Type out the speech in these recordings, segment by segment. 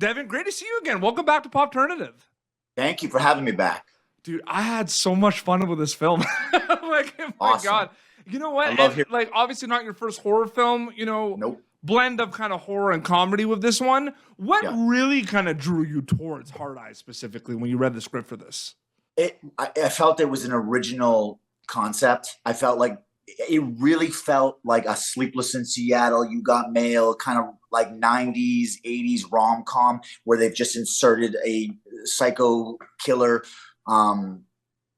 Devon, great to see you again. Welcome back to Pop Alternative. Thank you for having me back. Dude, I had so much fun with this film. Like, oh my Awesome. God. You know what? Like, obviously not your first horror film, Nope. blend of kind of horror and comedy with this one. What really kind of drew you towards Hard Eyes specifically when you read the script for this? I felt it was an original concept. I felt like it really felt like a Sleepless in Seattle, You Got Mail, kind of like 90s, 80s rom-com where they've just inserted a psycho killer.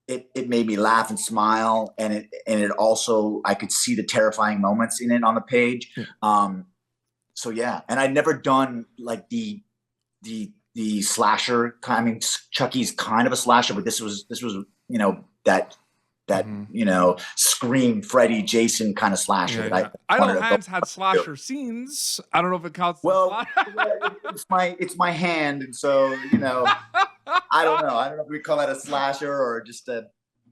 It made me laugh and smile, and it also, I could see the terrifying moments in it on the page. So yeah, and I'd never done like the slasher. I mean, Chucky's kind of a slasher, but this was that Scream, Freddy, Jason kind of slasher. Yeah. I know Hands had slasher scenes. I don't know if it counts. Well, it's my hand, and so I don't know. I don't know if we call that a slasher or just a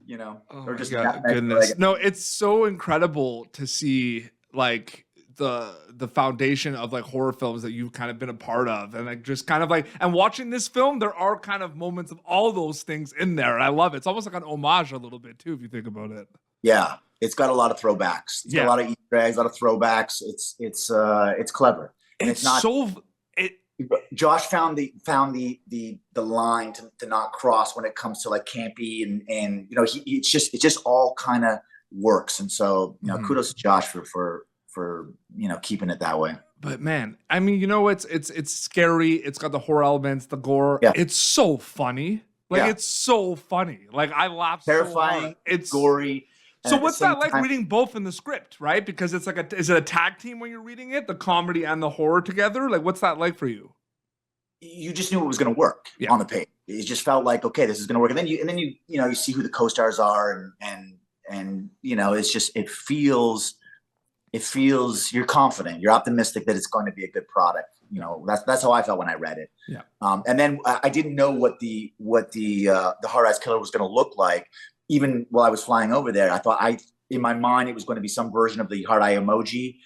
or just goodness. No, it's so incredible to see like the foundation of like horror films that you've kind of been a part of, and like just kind of like, and watching this film, there are kind of moments of all those things in there. And I love it. It's almost like an homage a little bit too, if you think about it. Yeah, it's got a lot of throwbacks. It's got a lot of Easter eggs, a lot of throwbacks. It's clever, and it's not so. Josh found the line to not cross when it comes to like campy and it just all kind of works, and so kudos to Josh for keeping it that way. But man, I mean, it's scary. It's got the horror elements, the gore. Yeah. It's so funny. Like it's so funny. Like I laugh. Terrifying. So hard. It's gory. So what's that like reading both in the script, right? Because it's like is it a tag team when you're reading it, the comedy and the horror together? Like what's that like for you? You just knew it was going to work on the page. It just felt like, okay, this is going to work. And then you see who the co-stars are and it's just, it feels you're confident, you're optimistic that it's going to be a good product. That's how I felt when I read it. Yeah. And then I didn't know what the Hard Eyes Killer was going to look like. Even while I was flying over there, I thought in my mind, it was going to be some version of the heart eye emoji.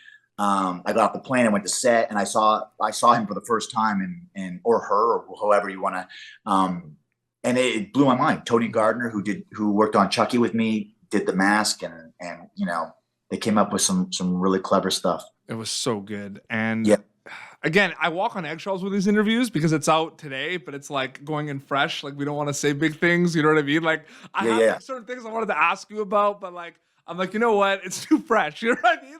I got off the plane and went to set, and I saw him for the first time, or her, or however you want to. And it blew my mind. Tony Gardner, who worked on Chucky with me, did the mask, and they came up with some really clever stuff. It was so good. And again, I walk on eggshells with these interviews because it's out today, but it's like going in fresh. Like we don't want to say big things. You know what I mean? Like I have like, certain things I wanted to ask you about, but like I'm like, you know what? It's too fresh. You know what I mean?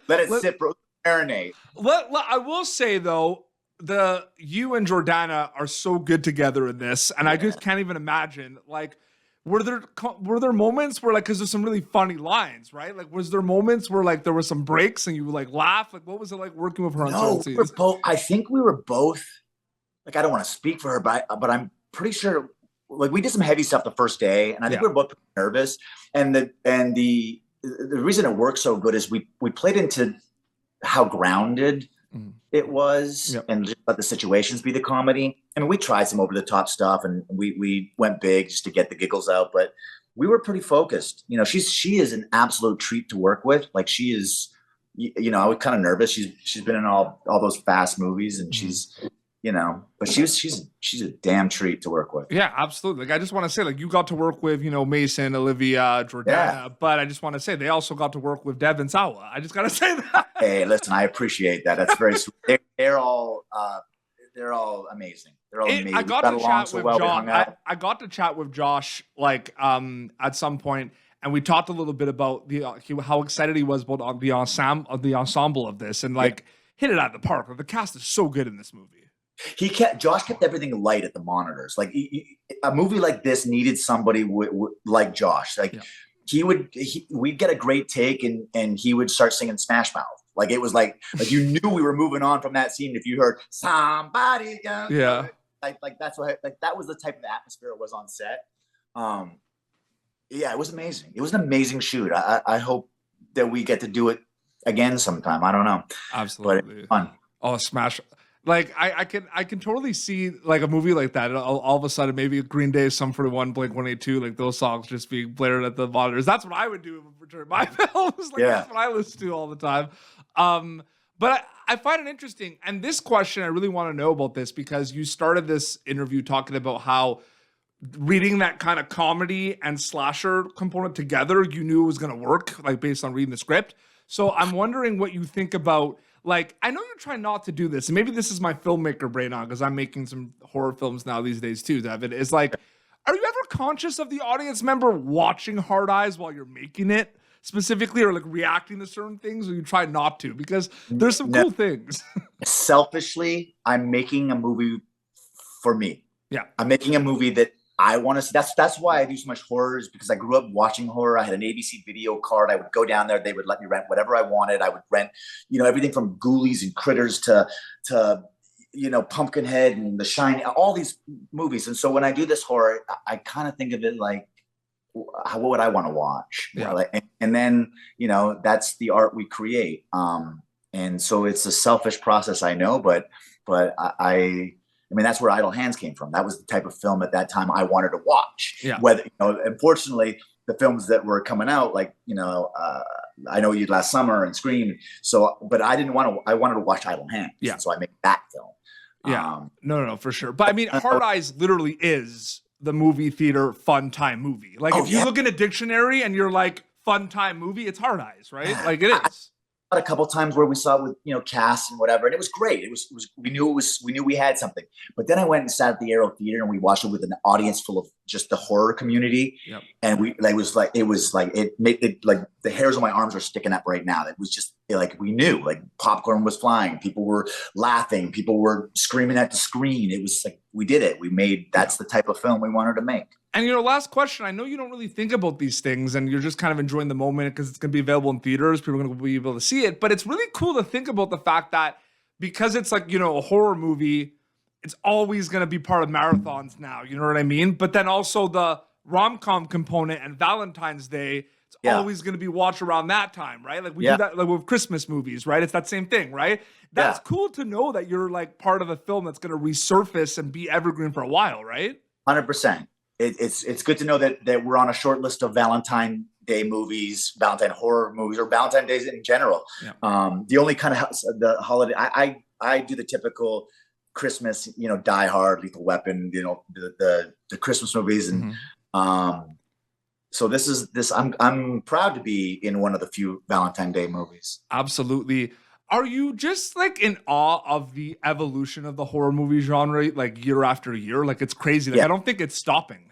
Let it sit, bro. Marinate. I will say though, you and Jordana are so good together in this, and I just can't even imagine. Like, were there moments where like, because there's some really funny lines, right? Like, was there moments where like there were some breaks and you like laugh? Like, what was it like working with her on certain scenes? I think we were both. Like, I don't want to speak for her, but I'm pretty sure. Like, we did some heavy stuff the first day, and I think we were both nervous. And the reason it worked so good is we played into how grounded it was, and just let the situations be the comedy. I mean, we tried some over the top stuff, and we went big just to get the giggles out, but we were pretty focused. She is an absolute treat to work with. Like, she is, I was kind of nervous. She's been in all those fast movies, and she's. But she's a damn treat to work with. Yeah, absolutely. Like, I just want to say, like, you got to work with, Mason, Olivia, Jordana, but I just want to say they also got to work with Devon Sawa. I just got to say that. Hey, listen, I appreciate that. That's very sweet. They're all amazing. They're all amazing. I got to chat with Josh. I got to chat with Josh, like, at some point, and we talked a little bit about how excited he was about the ensemble of this, and like hit it out of the park. Like, the cast is so good in this movie. Josh kept everything light at the monitors. Like, a movie like this needed somebody like Josh. Like, we'd get a great take, and he would start singing Smash Mouth. Like, it was like you knew we were moving on from that scene if you heard somebody. Like that's what, like, that was the type of atmosphere it was on set. It was amazing. It was an amazing shoot. I hope that we get to do it again sometime. I don't know. Absolutely. But it's fun. Oh, Smash. Like, I can totally see like a movie like that. All of a sudden, maybe Green Day, Sum 41, Blink-182, like those songs just being blared at the monitors. That's what I would do for my films. Like, that's what I listen to all the time. But I find it interesting. And this question, I really want to know about this because you started this interview talking about how reading that kind of comedy and slasher component together, you knew it was going to work, like based on reading the script. So I'm wondering what you think about, like, I know you're trying not to do this, and maybe this is my filmmaker brain on because I'm making some horror films now these days too, Devin. Is like, are you ever conscious of the audience member watching Hard Eyes while you're making it specifically, or like reacting to certain things, or you try not to? Because there's some cool things. Selfishly, I'm making a movie for me. Yeah. I'm making a movie that I want to see. That's why I do so much horror, is because I grew up watching horror. I had an ABC video card. I would go down there. They would let me rent whatever I wanted. I would rent, everything from Ghoulies and Critters to Pumpkinhead and The Shining, all these movies. And so when I do this horror, I kind of think of it like, what would I want to watch? Yeah. And then, that's the art we create. And so it's a selfish process, I know, but I mean, that's where Idle Hands came from. That was the type of film at that time I wanted to watch. Yeah. Whether, unfortunately, the films that were coming out, like, I Know You Last Summer and Scream. So, but I wanted to watch Idle Hands. Yeah. So I made that film. Yeah. No, for sure. But I mean, Hard Eyes literally is the movie theater fun time movie. Like, if you look in a dictionary and you're like fun time movie, it's Hard Eyes, right? Like, it is. A couple times where we saw it with cast and whatever, and it was great. It was we knew we had something. But then I went and sat at the Aero Theater and we watched it with an audience full of just the horror community. Yep. And it made it like the hairs on my arms are sticking up right now. It was just like we knew, like, popcorn was flying, people were laughing, people were screaming at the screen. It was like we did it. We made that's the type of film we wanted to make. And last question, I know you don't really think about these things and you're just kind of enjoying the moment because it's going to be available in theaters. People are going to be able to see it. But it's really cool to think about the fact that because it's like, a horror movie, it's always going to be part of marathons now. You know what I mean? But then also the rom-com component and Valentine's Day, it's always going to be watched around that time, right? Like we do that like with Christmas movies, right? It's that same thing, right? That's cool to know that you're like part of a film that's going to resurface and be evergreen for a while, right? 100%. It's good to know that we're on a short list of Valentine Day movies, Valentine horror movies, or Valentine days in general. Yeah. The only kind of the holiday I do the typical Christmas, Die Hard, Lethal Weapon, the Christmas movies, and so I'm proud to be in one of the few Valentine Day movies. Absolutely. Are you just like in awe of the evolution of the horror movie genre, like year after year? Like, it's crazy. Like, I don't think it's stopping.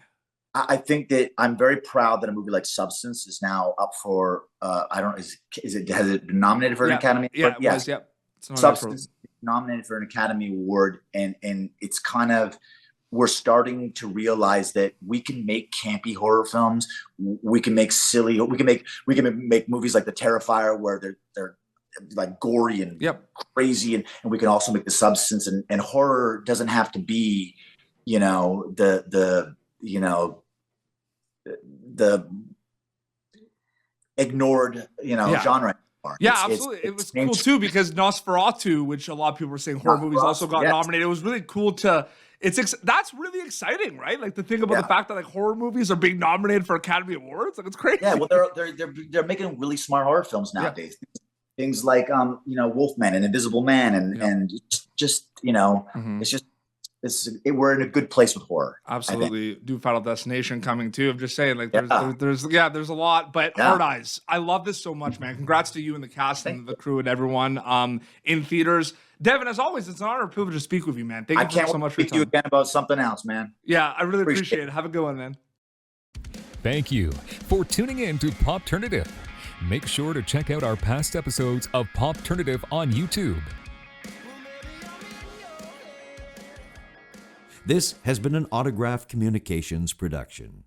I think that I'm very proud that a movie like Substance is now up for, has it been nominated for an Academy? Yeah, it was, yeah. Substance is nominated for an Academy Award, and it's kind of, we're starting to realize that we can make campy horror films. We can make we can make movies like The Terrifier where they're like gory and crazy, and we can also make The Substance, and horror doesn't have to be the ignored genre anymore. Yeah, absolutely. It was cool too because Nosferatu, which a lot of people were saying horror movies also got nominated. It was really cool to that's really exciting, right? Like to think about the fact that like horror movies are being nominated for Academy Awards. Like, it's crazy. Yeah, well, they're making really smart horror films nowadays. Things like Wolfman and Invisible Man and just it's just we're in a good place with horror. Absolutely. Do Final Destination coming too. I'm just saying, like there's a lot, but Hard Eyes. I love this so much, man. Congrats to you and the cast and the crew and everyone in theaters. Devin, as always, it's an honor and privilege to speak with you, man. Thank you so much for your time. I can't speak to you again about something else, man. Yeah, I really appreciate it. Have a good one, man. Thank you for tuning in to Popternative. Make sure to check out our past episodes of Popternative on YouTube. This has been an Autograph Communications production.